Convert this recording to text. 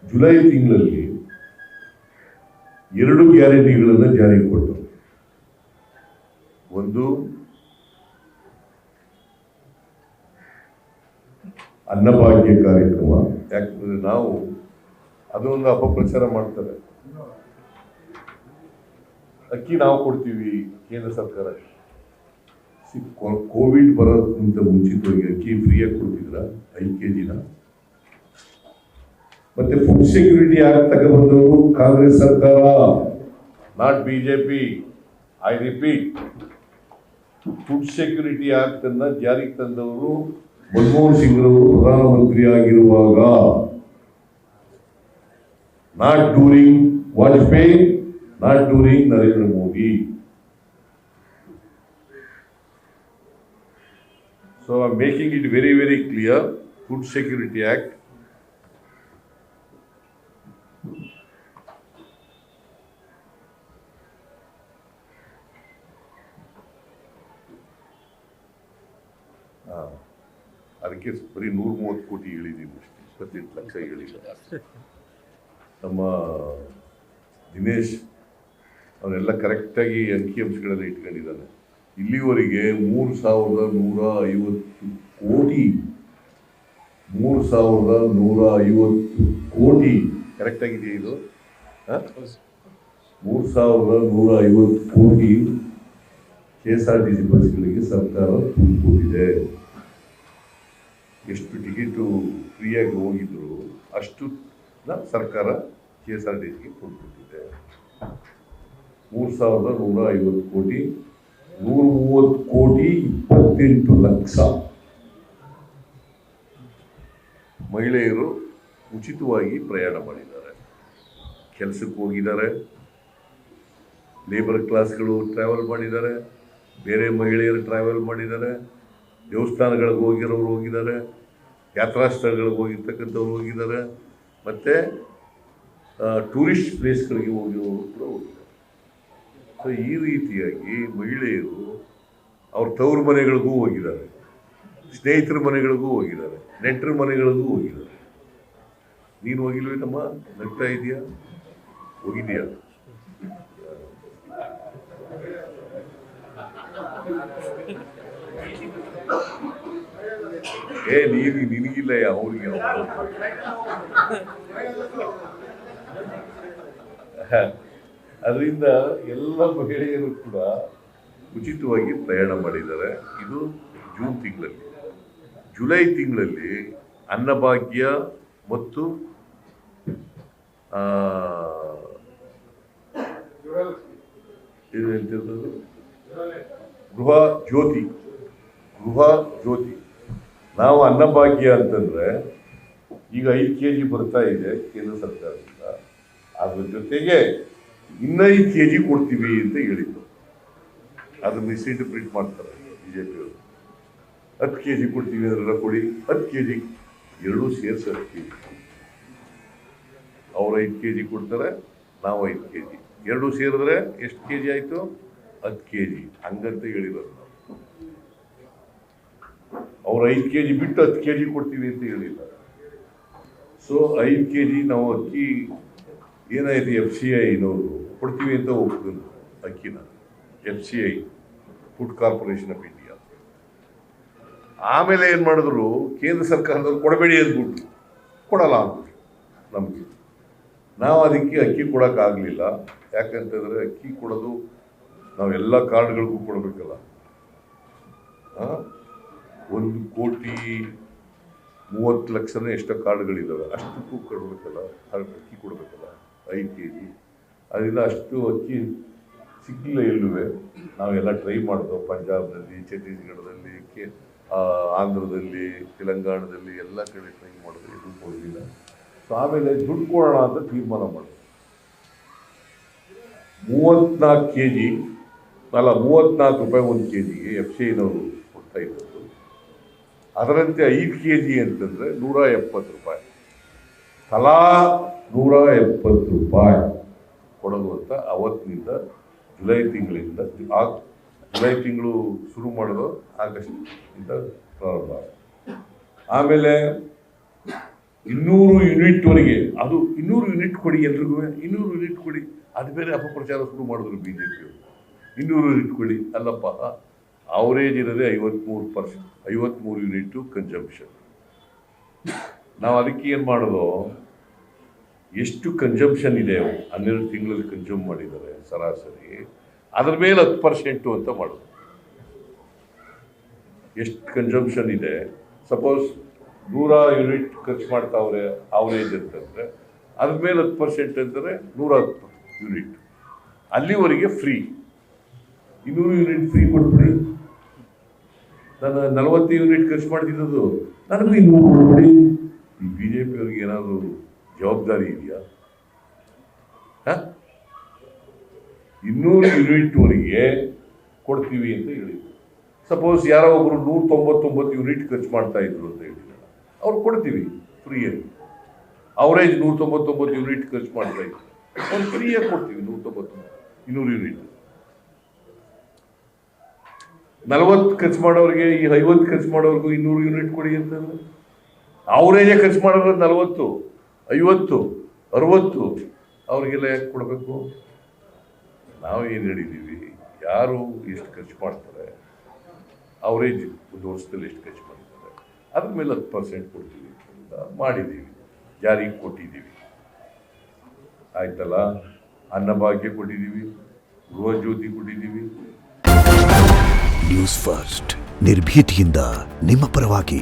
July ತಿಂಗಳಲ್ಲಿ 2 ಗ್ಯಾರಂಟಿಗಳನ್ನು ಜಾರಿಗೆ ಕೊಟ್ಟರು. ಒಂದು ಅನ್ನಭಾಗ್ಯ ಕಾರ್ಯಕ್ರಮ. ಯಾಕಂದ್ರೆ ನಾವು ಅದೊಂದು ಅಪಪ್ರಚಾರ ಮಾಡ್ತಾರೆ, ಅಕ್ಕಿ ನಾವು ಕೊಡ್ತೀವಿ ಕೇಂದ್ರ ಸರ್ಕಾರ. ಕೋವಿಡ್ ಬರೋದಕ್ಕಿಂತ ಮುಂಚಿತವಾಗಿ ಅಕ್ಕಿ ಫ್ರೀಯಾಗಿ ಕೊಡ್ತಿದ್ರ 5 kg. ಮತ್ತೆ ಫುಡ್ ಸೆಕ್ಯೂರಿಟಿ ಆಕ್ಟ್ ತಗೊಂಡ್ಬಂದವರು ಕಾಂಗ್ರೆಸ್ ಸರ್ಕಾರ, not BJP. I repeat, food security act ಅನ್ನ ಜಾರಿಗೆ ತಂದವರು ಮನಮೋಹನ್ ಸಿಂಗ್ ರವರು ಪ್ರಧಾನಮಂತ್ರಿ ಆಗಿರುವಾಗ, not during Vajpayee, not during Narendra Modi. So I'm making it very, very clear, Food Security Act ಅದಕ್ಕೆ ಬರೀ 130 ಕೋಟಿ ಹೇಳಿದ್ದೀವಿ, 28 ಲಕ್ಷ ಹೇಳಿಲ್ಲ. ನಮ್ಮ ದಿನೇಶ್ ಅವರೆಲ್ಲ ಕರೆಕ್ಟಾಗಿ ಅಂಕಿಅಂಶಗಳೆಲ್ಲ ಇಟ್ಕೊಂಡಿದ್ದಾನೆ. ಇಲ್ಲಿವರೆಗೆ 3,150 ಕೋಟಿ 3,150 ಕೋಟಿ ಕರೆಕ್ಟ್ ಆಗಿದೆ. ಇದು 3,150 ಕೋಟಿ KSRTC ಬಸ್ಗಳಿಗೆ ಸರ್ಕಾರ ತುಂಬಿಕೊಟ್ಟಿದೆ. ಎಷ್ಟು ಟಿಕೆಟು ಫ್ರೀಯಾಗಿ ಹೋಗಿದ್ರು ಅಷ್ಟು ಸರ್ಕಾರ KSRTCಗೆ ತುಂಬಿಕೊಟ್ಟಿದೆ. 3,150 ಕೋಟಿ, 130 ಕೋಟಿ 28 ಲಕ್ಷ ಮಹಿಳೆಯರು ಉಚಿತವಾಗಿ ಪ್ರಯಾಣ ಮಾಡಿದ್ದಾರೆ, ಕೆಲಸಕ್ಕೆ ಹೋಗಿದ್ದಾರೆ, ಲೇಬರ್ ಕ್ಲಾಸ್ಗಳು ಟ್ರಾವೆಲ್ ಮಾಡಿದ್ದಾರೆ, ಬೇರೆ ಮಹಿಳೆಯರು ಟ್ರಾವೆಲ್ ಮಾಡಿದ್ದಾರೆ, ದೇವಸ್ಥಾನಗಳಿಗೆ ಹೋಗಿರೋರು ಹೋಗಿದ್ದಾರೆ, ಯಾತ್ರಾ ಸ್ಥಳಗಳಿಗೆ ಹೋಗಿರ್ತಕ್ಕಂಥವ್ರು ಹೋಗಿದ್ದಾರೆ, ಮತ್ತು ಟೂರಿಸ್ಟ್ ಪ್ಲೇಸ್ಗಳಿಗೆ ಹೋಗಿರೋರು ಕೂಡ ಹೋಗಿದ್ದಾರೆ. ಸೊ ಈ ರೀತಿಯಾಗಿ ಮಹಿಳೆಯರು ಅವ್ರ ತವರು ಮನೆಗಳಿಗೂ ಹೋಗಿದ್ದಾರೆ, ಸ್ನೇಹಿತರ ಮನೆಗಳಿಗೂ ಹೋಗಿದ್ದಾರೆ, ನೆಂಟರ ಮನೆಗಳಿಗೂ ಹೋಗಿದ್ದಾರೆ. ನೀನು ಹೋಗಿಲ್ವೇನಮ್ಮ? ನಗ್ತಾ ಇದೆಯಾ? ಹೋಗಿದೆಯಾ? ನಿನಗಿಲ್ಲ, ಅವ್ರಿಗೆ ಅದರಿಂದ ಎಲ್ಲ ಮಹಿಳೆಯರು ಕೂಡ ಉಚಿತವಾಗಿ ಪ್ರಯಾಣ ಮಾಡಿದ್ದಾರೆ. ಇದು ಜೂನ್ ತಿಂಗಳಲ್ಲಿ. ಜುಲೈ ತಿಂಗಳಲ್ಲಿ ಅನ್ನಭಾಗ್ಯ ಮತ್ತು ಗೃಹ ಜ್ಯೋತಿ. ನಾವು ಅನ್ನಭಾಗ್ಯ ಅಂತಂದ್ರೆ ಈಗ 5 kg ಬರ್ತಾ ಇದೆ ಕೇಂದ್ರ ಸರ್ಕಾರದಿಂದ, ಅದ್ರ ಜೊತೆಗೆ ಇನ್ನ 5 kg ಕೊಡ್ತೀವಿ ಅಂತ ಹೇಳಿದ್ರು. ಅದನ್ನ ಮಿಸ್ಇಂಟರ್ಪ್ರಿಟ್ ಮಾಡ್ತಾರೆ ಬಿಜೆಪಿಯವರು. 10 kg ಕೊಡ್ತೀವಿ ಅಂದ್ರೆ ಕೊಡಿ, 10 kg ಎರಡೂ ಸೇರಿಸಿ 10 kg. ಅವ್ರು 5 kg ಕೊಡ್ತಾರೆ, ನಾವು 5 kg, ಎರಡೂ ಸೇರಿದ್ರೆ ಎಷ್ಟು kg ಆಯ್ತು? 10 kg. ಹಂಗಂತ ಹೇಳಿರೋದು. ಅವ್ರು 5 kg ಬಿಟ್ಟು 10 kg ಕೊಡ್ತೀವಿ ಅಂತ ಹೇಳಿಲ್ಲ. ಸೊ 5 kg ನಾವು ಅಕ್ಕಿ ಏನಾಯ್ತು, FCIನವರು ಕೊಡ್ತೀವಿ ಅಂತ ಒಪ್ಕೊಂಡು ಅಕ್ಕಿನ, FCI food corporation of India. ಆಮೇಲೆ ಏನು ಮಾಡಿದ್ರು, ಕೇಂದ್ರ ಸರ್ಕಾರದವ್ರು ಕೊಡಬೇಡಿ ಅಂದ್ಬಿಟ್ಟು ಕೊಡಲ್ಲ ಅಂದ್ಬಿಟ್ಟು ನಮಗೆ. ನಾವು ಅದಕ್ಕೆ ಅಕ್ಕಿ ಕೊಡೋಕ್ಕಾಗಲಿಲ್ಲ. ಯಾಕಂತಂದರೆ ಅಕ್ಕಿ ಕೊಡೋದು ನಾವೆಲ್ಲ ಕಾರ್ಡ್ಗಳಿಗೂ ಕೊಡಬೇಕಲ್ಲ. 1,30,00,000 ಎಷ್ಟೋ ಕಾರ್ಡ್ಗಳಿದ್ದಾವೆ, ಅಷ್ಟಕ್ಕೂ ಕೊಡಬೇಕಲ್ಲ, ಅಕ್ಕಿ ಕೊಡಬೇಕಲ್ಲ 5 kg. ಅದರಿಂದ ಅಷ್ಟು ಅಕ್ಕಿ ಸಿಕ್ಕಿಲ್ಲ ಎಲ್ಲೂ. ನಾವೆಲ್ಲ ಟ್ರೈ ಮಾಡಿದ್ವು, ಪಂಜಾಬ್ನಲ್ಲಿ, ಛತ್ತೀಸ್ಗಢದಲ್ಲಿ, ಆಂಧ್ರದಲ್ಲಿ, ತೆಲಂಗಾಣದಲ್ಲಿ ಎಲ್ಲ ಕಡೆ ಟ್ರೈ ಮಾಡಿದ್ರು, ಇದು ಕೊಡಲಿಲ್ಲ. ಸೊ ಆಮೇಲೆ ದುಡ್ಡು ಕೊಡೋಣ ಅಂತ ತೀರ್ಮಾನ ಮಾಡಿದ್ರು. 34 kg ಅಲ್ಲ, 34 ರೂಪಾಯಿ 1 kgಗೆ FCIನವರು ಕೊಡ್ತಾ ಇದ್ದದ್ದು. ಅದರಂತೆ 5 kg ಅಂತಂದರೆ 170 ರೂಪಾಯಿ, ತಲಾ 170 ರೂಪಾಯಿ ಕೊಡೋದು ಅಂತ ಅವತ್ತಿನಿಂದ ಜುಲೈ ತಿಂಗಳಿಂದ, ಜುಲೈ ತಿಂಗಳು ಶುರು ಮಾಡೋದು ಆಗಸ್ಟ್ ಇಂದ ಪ್ರಾರಂಭ. ಆಮೇಲೆ 200 ಯೂನಿಟ್ವರೆಗೆ, ಅದು 200 ಯೂನಿಟ್ ಕೊಡಿ ಎಲ್ರಿಗೂ, 200 ಯೂನಿಟ್ ಕೊಡಿ, ಅದು ಬೇರೆ ಅಪಪ್ರಚಾರ ಶುರು ಮಾಡಿದ್ರು ಬಿ ಜೆ ಪಿಯವರು. 200 ಯೂನಿಟ್ ಕೊಡಿ, ಅಲ್ಲಪ್ಪ, ಅವರೇಜ್ ಇರೋದೇ 53%, 53 ಯೂನಿಟು ಕನ್ಸಂಪ್ಷನ್. ನಾವು ಅದಕ್ಕೆ ಏನು ಮಾಡೋದು, ಎಷ್ಟು ಕನ್ಸಂಪ್ಷನ್ ಇದೆ 12 ತಿಂಗಳಲ್ಲಿ ಕನ್ಸ್ಯೂಮ್ ಮಾಡಿದ್ದಾರೆ ಸರಾಸರಿ, ಅದ್ರ ಮೇಲೆ 10% ಅಂತ ಮಾಡೋದು. ಎಷ್ಟು ಕನ್ಸಂಪ್ಷನ್ ಇದೆ, ಸಪೋಸ್ 100 ಯೂನಿಟ್ ಖರ್ಚು ಮಾಡ್ತಾವ್ರೆ ಅವರೇಜ್ ಅಂತಂದರೆ, ಅದ್ರ ಮೇಲೆ 10% ಅಂದರೆ 110 ಯೂನಿಟ್, ಅಲ್ಲಿವರೆಗೆ ಫ್ರೀ. 200 ಯೂನಿಟ್ ಫ್ರೀ ಕೊಟ್ಬಿಡಿ. ನಾನು 40 ಯೂನಿಟ್ ಖರ್ಚು ಮಾಡ್ತಿದ್ದು, ನನಗೂ 200 ಕೊಡ್ಬಿಡಿ. ಈ ಬಿ ಜೆ ಪಿಯವ್ರಿಗೆ ಏನಾದರೂ ಜವಾಬ್ದಾರಿ ಇದೆಯಾ? 200 ಯೂನಿಟ್ವರೆಗೆ ಕೊಡ್ತೀವಿ ಅಂತ ಹೇಳಿದ್ರು. ಸಪೋಸ್ ಯಾರೋ ಒಬ್ಬರು 199 ಯೂನಿಟ್ ಖರ್ಚು ಮಾಡ್ತಾ ಇದ್ರು ಅಂತ ಹೇಳಿದ್ರು, ಅವ್ರು ಕೊಡ್ತೀವಿ ಫ್ರೀಯಾಗಿ. ಅವರೇಜ್ 199 ಯೂನಿಟ್ ಖರ್ಚು ಮಾಡ್ತಾ ಇದ್ರು, ಅವ್ರು ಫ್ರೀಯಾಗಿ ಕೊಡ್ತೀವಿ 200 ಯೂನಿಟ್. 40 ಖರ್ಚು ಮಾಡೋರಿಗೆ, ಈ 50 ಖರ್ಚು ಮಾಡೋರ್ಗೂ 200 ಯೂನಿಟ್ ಕೊಡಿ ಅಂತಂದ್ರೆ, ಅವರೇಜೇ ಖರ್ಚು ಮಾಡೋರು 40, 50, 60, ಅವ್ರಿಗೆಲ್ಲ ಯಾಕೆ ಕೊಡಬೇಕು? ನಾವು ಏನು ಹೇಳಿದ್ದೀವಿ, ಯಾರು ಎಷ್ಟು ಖರ್ಚು ಮಾಡ್ತಾರೆ, ಅವರೇಜ್ ಒಂದು ವರ್ಷದಲ್ಲಿ ಎಷ್ಟು ಖರ್ಚು ಮಾಡಿದ್ದಾರೆ, ಅದ್ರ ಮೇಲೆ 10% ಕೊಡ್ತೀವಿ ಅಂತ ಮಾಡಿದ್ದೀವಿ, ಜಾರಿಗೆ ಕೊಟ್ಟಿದ್ದೀವಿ. ಆಯ್ತಲ್ಲ, ಅನ್ನಭಾಗ್ಯ ಕೊಟ್ಟಿದ್ದೀವಿ, ಗೃಹ ಜ್ಯೋತಿ ಕೊಟ್ಟಿದ್ದೀವಿ. ನ್ಯೂಸ್ ಫಸ್ಟ್, ನಿರ್ಭೀತಿಯಿಂದ ನಿಮ್ಮ ಪರವಾಗಿ.